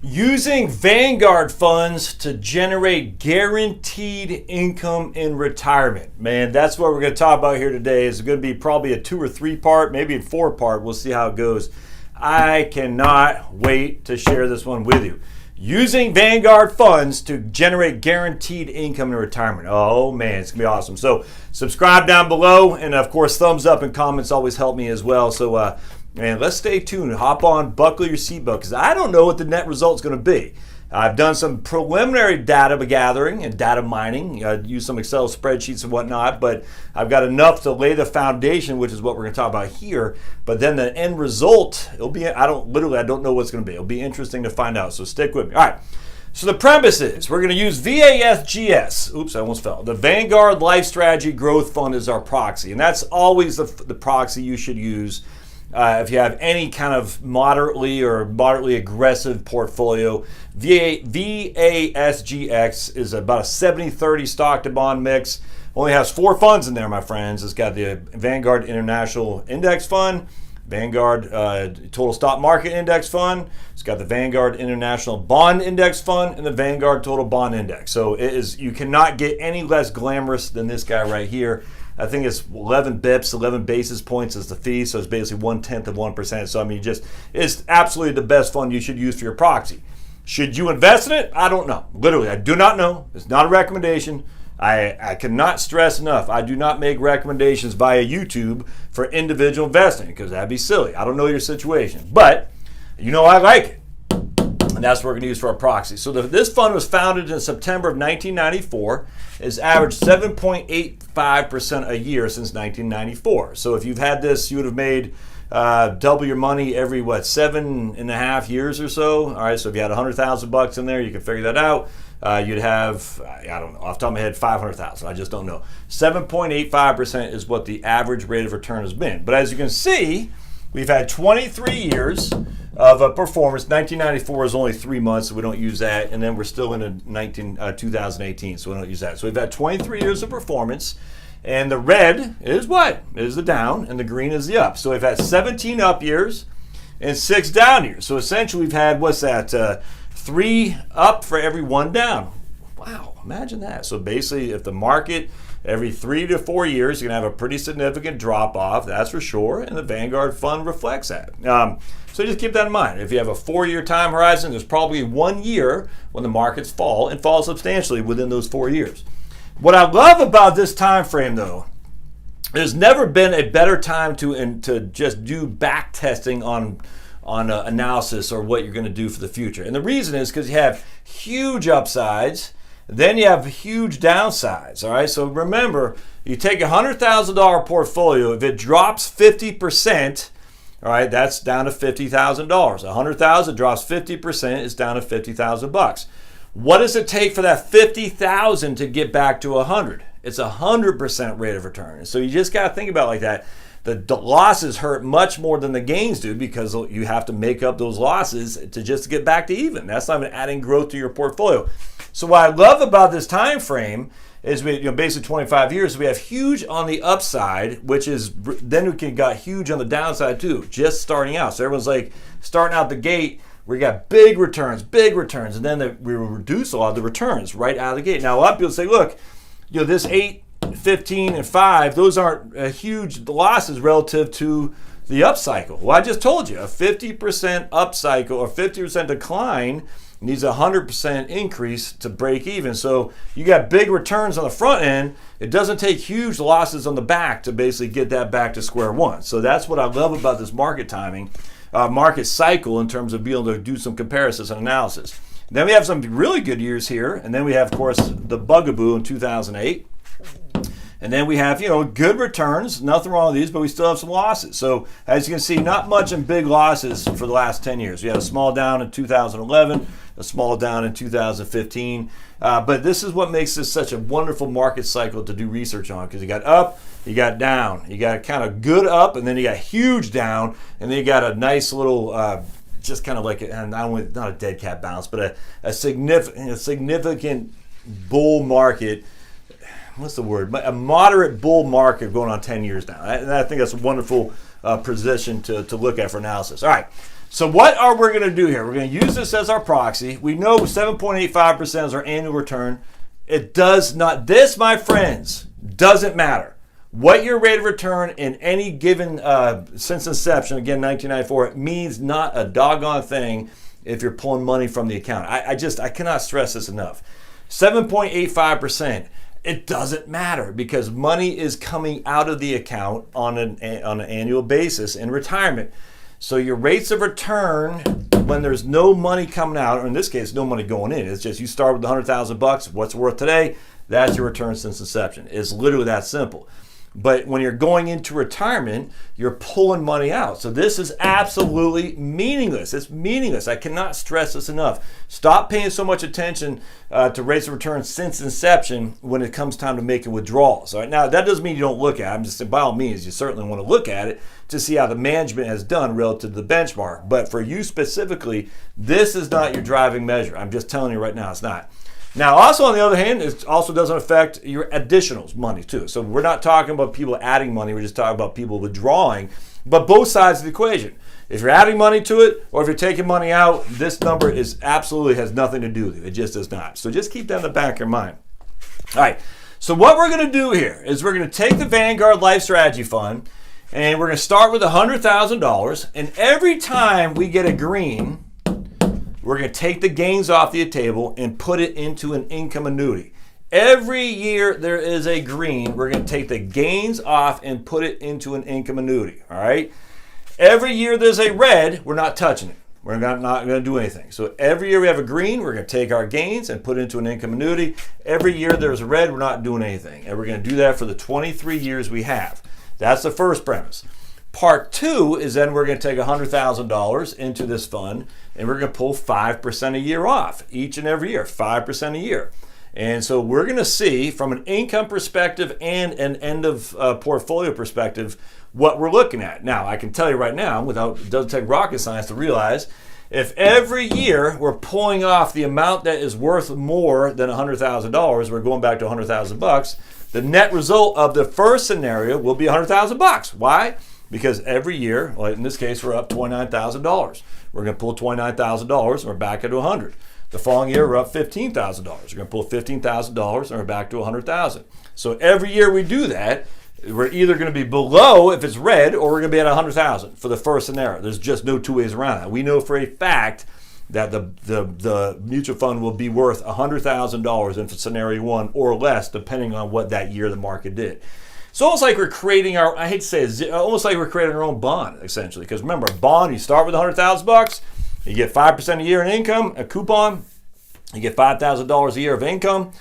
Using Vanguard funds to generate guaranteed income in retirement. Man, that's what we're going to talk about here today. It's going to be probably a 2 or 3 part, maybe a 4 part. We'll see how it goes. I cannot wait to share this one with you. Using Vanguard funds to generate guaranteed income in retirement. Oh man, it's going to be awesome. So subscribe down below, and of course thumbs up and comments always help me as well. So man, let's stay tuned. Hop on, buckle your seatbelt, because I don't know what the net result's going to be. I've done some preliminary data gathering and data mining, used some Excel spreadsheets and whatnot, but I've got enough to lay the foundation, which is what we're going to talk about here. But then the end result, it'll be, I don't know what's going to be. It'll be interesting to find out, so stick with me. All right, so the premise is we're going to use VASGS. Oops, I almost fell. The Vanguard Life Strategy Growth Fund is our proxy, and that's always the proxy you should use if you have any kind of moderately aggressive portfolio. VASGX is about a 70-30 stock to bond mix. Only has 4 funds in there, my friends. It's got the Vanguard International Index Fund, Vanguard Total Stock Market Index Fund. It's got the Vanguard International Bond Index Fund and the Vanguard Total Bond Index. So it is, you cannot get any less glamorous than this guy right here. I think it's 11 bips, 11 basis points is the fee, so it's basically 1/10 of 1%. So I mean, it's absolutely the best fund you should use for your proxy. Should you invest in it? I don't know. Literally, I do not know. It's not a recommendation. I cannot stress enough, I do not make recommendations via YouTube for individual investing, because that'd be silly. I don't know your situation, but you know I like it. And that's what we're going to use for our proxy. So this fund was founded in September of 1994. It's averaged 7.85% a year since 1994. So if you've had this, you would have made double your money every 7.5 years or so. All right, so if you had $100,000 in there, you can figure that out. You'd have, I don't know, off the top of my head, 500,000. I just don't know. 7.85% is what the average rate of return has been. But as you can see, we've had 23 years of performance. 1994 is only 3 months, so we don't use that. And then we're still in 2018, so we don't use that. So we've had 23 years of performance. And the red is what? Is the down, and the green is the up. So we've had 17 up years and 6 down years. So essentially we've had, 3 up for every 1 down. Wow, imagine that. So basically, if the market every 3 to 4 years, you're going to have a pretty significant drop off, that's for sure, and the Vanguard Fund reflects that. So just keep that in mind. If you have a 4-year time horizon, there's probably 1 year when the markets fall, and fall substantially within those 4 years. What I love about this time frame, though, there's never been a better time to just do back testing on analysis or what you're going to do for the future. And the reason is because you have huge upsides, then you have huge downsides. All right, so remember, you take a $100,000 portfolio, if it drops 50%, all right, that's down to $50,000. $100,000 drops 50%, it's down to $50,000. What does it take for that $50,000 to get back to 100? It's 100% rate of return. So you just got to think about it like that. The losses hurt much more than the gains do, because you have to make up those losses to just get back to even. That's not even adding growth to your portfolio. So what I love about this time frame is basically 25 years, we have huge on the upside, which is then we got huge on the downside too, just starting out. So everyone's like starting out the gate, we got big returns, and then we will reduce a lot of the returns right out of the gate. Now a lot of people say, look, this 8, 15, and 5, those aren't huge losses relative to the up cycle. Well, I just told you, a 50% up cycle or 50% decline needs a 100% increase to break even. So you got big returns on the front end. It doesn't take huge losses on the back to basically get that back to square one. So that's what I love about this market timing, market cycle, in terms of being able to do some comparisons and analysis. Then we have some really good years here, and then we have, of course, the bugaboo in 2008. And then we have, good returns, nothing wrong with these, but we still have some losses. So as you can see, not much in big losses for the last 10 years. We had a small down in 2011, a small down in 2015. But this is what makes this such a wonderful market cycle to do research on, because you got up, you got down, you got kind of good up, and then you got huge down, and then you got a nice little, just kind of like, and not a dead cat bounce, but a significant bull market. What's the word? A moderate bull market going on 10 years now. And I think that's a wonderful position to look at for analysis. All right. So what are we going to do here? We're going to use this as our proxy. We know 7.85% is our annual return. It does not, this, my friends, doesn't matter. What your rate of return in any given, since inception, again, 1994, it means not a doggone thing if you're pulling money from the account. I cannot stress this enough. 7.85%, it doesn't matter because money is coming out of the account on an annual basis in retirement. So your rates of return when there's no money coming out, or in this case, no money going in, it's just you start with $100,000, what's it worth today? That's your return since inception. It's literally that simple. But when you're going into retirement, you're pulling money out. So this is absolutely meaningless. It's meaningless. I cannot stress this enough. Stop paying so much attention to rates of return since inception when it comes time to making withdrawals. All right, now, that doesn't mean you don't look at it. I'm just saying, by all means, you certainly want to look at it to see how the management has done relative to the benchmark. But for you specifically, this is not your driving measure. I'm just telling you right now, it's not. Now, also on the other hand, it also doesn't affect your additionals money too. So we're not talking about people adding money. We're just talking about people withdrawing. But both sides of the equation. If you're adding money to it or if you're taking money out, this number is absolutely has nothing to do with it. It just does not. So just keep that in the back of your mind. All right. So what we're going to do here is we're going to take the Vanguard Life Strategy Fund and we're going to start with $100,000. And every time we get a green, we're going to take the gains off the table and put it into an income annuity. Every year there is a green, we're going to take the gains off and put it into an income annuity. All right. Every year there's a red, we're not touching it. We're not going to do anything. So every year we have a green, we're going to take our gains and put it into an income annuity. Every year there's a red, we're not doing anything. And we're going to do that for the 23 years we have. That's the first premise. Part two is then we're going to take $100,000 into this fund and we're going to pull 5% a year off each and every year, 5% a year. And so we're going to see from an income perspective and an end of portfolio perspective what we're looking at. Now, I can tell you right now, it doesn't take rocket science to realize, if every year we're pulling off the amount that is worth more than $100,000, we're going back to $100,000, the net result of the first scenario will be $100,000. Why? Because every year, like in this case, we're up $29,000. We're going to pull $29,000 and we're back into $100,000. The following year, we're up $15,000. We're going to pull $15,000 and we're back to $100,000. So every year we do that, we're either going to be below if it's red or we're going to be at $100,000 for the first scenario. There's just no two ways around that. We know for a fact that the mutual fund will be worth $100,000 in scenario one or less, depending on what that year the market did. It's almost like we're creating I hate to say it, almost like we're creating our own bond, essentially. Because remember, a bond, you start with $100,000, you get 5% a year in income, a coupon, you get $5,000 a year of income,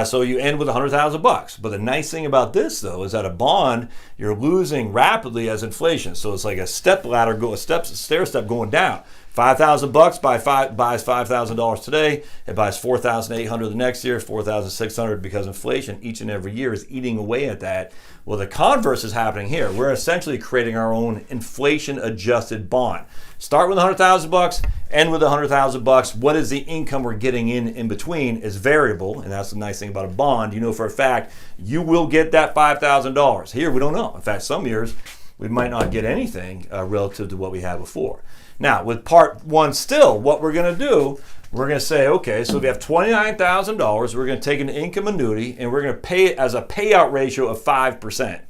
so you end with $100,000. But the nice thing about this, though, is that a bond, you're losing rapidly as inflation. So it's like a step ladder, stair step going down. $5,000 buys $5,000 today. It buys $4,800 the next year, $4,600 because inflation each and every year is eating away at that. Well, the converse is happening here. We're essentially creating our own inflation-adjusted bond. Start with $100,000, end with $100,000. What is the income we're getting in between is variable, and that's the nice thing about a bond. You know for a fact you will get that $5,000. Here, we don't know. In fact, some years we might not get anything relative to what we had before. Now, with part one still, what we're going to do, we're going to say, okay, so we have $29,000. We're going to take an income annuity, and we're going to pay it as a payout ratio of 5%.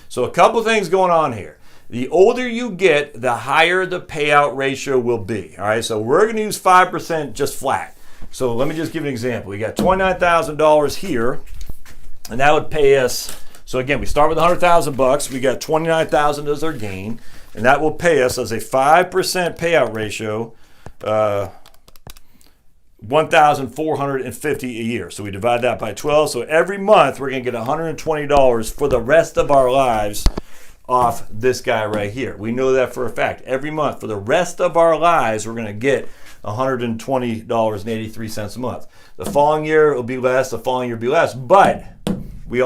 So a couple things going on here. The older you get, the higher the payout ratio will be. All right, so we're going to use 5% just flat. So let me just give you an example. We got $29,000 here, and that would pay us. So again, we start with $100,000. We got $29,000 as our gain. And that will pay us as a 5% payout ratio, $1,450 a year. So we divide that by 12. So every month we're going to get $120 for the rest of our lives off this guy right here. We know that for a fact. Every month for the rest of our lives, we're going to get $120.83 a month. The following year it will be less. The following year will be less. But we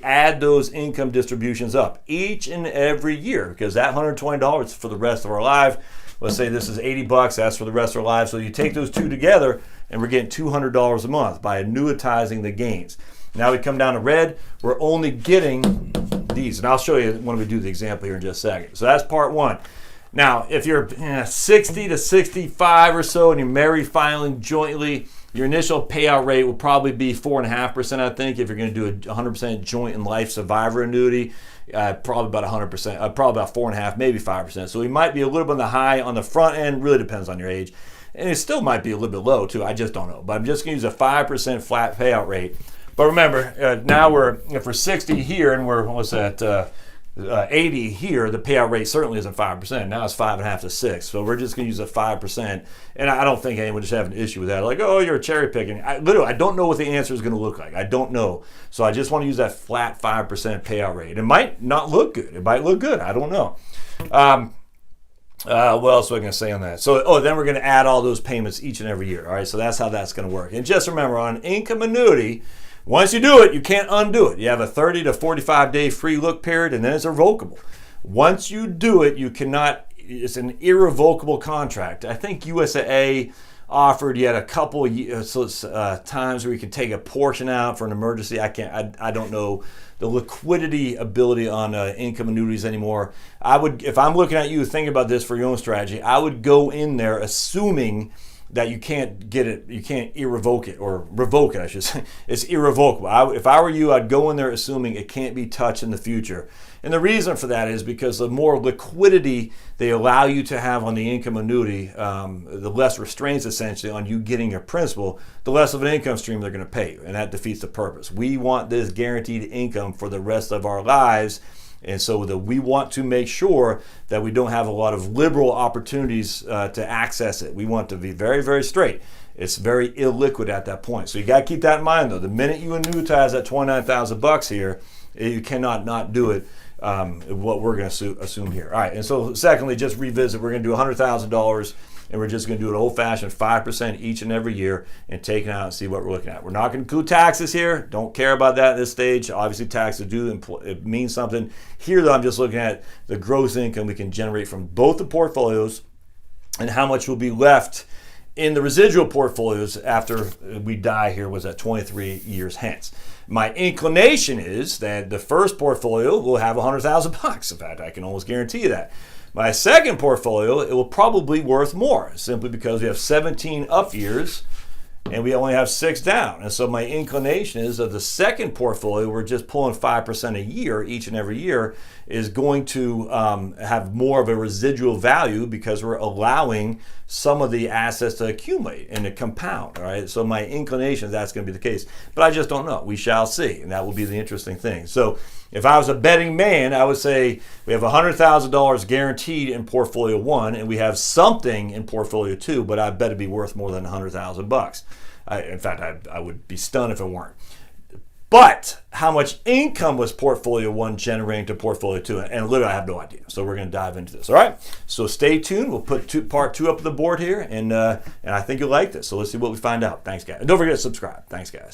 add those income distributions up each and every year because that $120 is for the rest of our life. Let's say this is $80, that's for the rest of our lives. So you take those two together and we're getting $200 a month by annuitizing the gains. Now we come down to red, we're only getting these. And I'll show you when we do the example here in just a second. So that's part one. Now, if you're 60 to 65 or so and you're married filing jointly, your initial payout rate will probably be 4.5%, I think, if you're going to do a 100% joint and life survivor annuity. Probably about 100%, probably about 4.5%, maybe 5%. So we might be a little bit on the high on the front end, really depends on your age. And it still might be a little bit low too, I just don't know. But I'm just going to use a 5% flat payout rate. But remember, now if we're 60 here and we're, what's that, 80 here, the payout rate certainly isn't 5%. Now it's 5.5 to 6. So we're just going to use a 5%. And I don't think anyone should have an issue with that. Like, oh, you're cherry picking. I don't know what the answer is going to look like. I don't know. So I just want to use that flat 5% payout rate. It might not look good. It might look good. I don't know. What else was I going to say on that? So, then we're going to add all those payments each and every year. All right. So that's how that's going to work. And just remember, on an income annuity, once you do it, you can't undo it. You have a 30 to 45 day free look period, and then it's irrevocable. Once you do it, you cannot, it's an irrevocable contract. I think USAA offered yet a couple times where you can take a portion out for an emergency. I don't know the liquidity ability on income annuities anymore. If I'm looking at you thinking about this for your own strategy, I would go in there assuming that you can't get it, you can't irrevoke it, or revoke it, I should say. It's irrevocable. If I were you, I'd go in there assuming it can't be touched in the future. And the reason for that is because the more liquidity they allow you to have on the income annuity, the less restraints essentially on you getting your principal, the less of an income stream they're going to pay you. And that defeats the purpose. We want this guaranteed income for the rest of our lives. And so we want to make sure that we don't have a lot of liberal opportunities to access it. We want to be very, very straight. It's very illiquid at that point. So you got to keep that in mind, though. The minute you annuitize that $29,000 here, you cannot not do it. What we're going to assume here. All right. And so secondly, just revisit. We're going to do $100,000. And we're just going to do an old-fashioned 5% each and every year and take it out and see what we're looking at. We're not going to include taxes here. Don't care about that at this stage. Obviously, taxes do it means something. Here, though, I'm just looking at the gross income we can generate from both the portfolios and how much will be left in the residual portfolios after we die here, was at 23 years hence. My inclination is that the first portfolio will have $100,000. In fact, I can almost guarantee you that. My second portfolio, it will probably be worth more, simply because we have 17 up years and we only have 6 down. And so my inclination is that the second portfolio, we're just pulling 5% a year, each and every year, is going to have more of a residual value because we're allowing some of the assets to accumulate and to compound, all right? So my inclination is that's going to be the case, but I just don't know. We shall see, and that will be the interesting thing. So if I was a betting man, I would say we have $100,000 guaranteed in portfolio 1, and we have something in portfolio 2, but I bet it'd be worth more than $100,000. In fact, I would be stunned if it weren't. But how much income was portfolio 1 generating to portfolio 2? And literally, I have no idea. So we're going to dive into this. All right. So stay tuned. We'll put part 2 up on the board here, and I think you'll like this. So let's see what we find out. Thanks, guys. And don't forget to subscribe. Thanks, guys.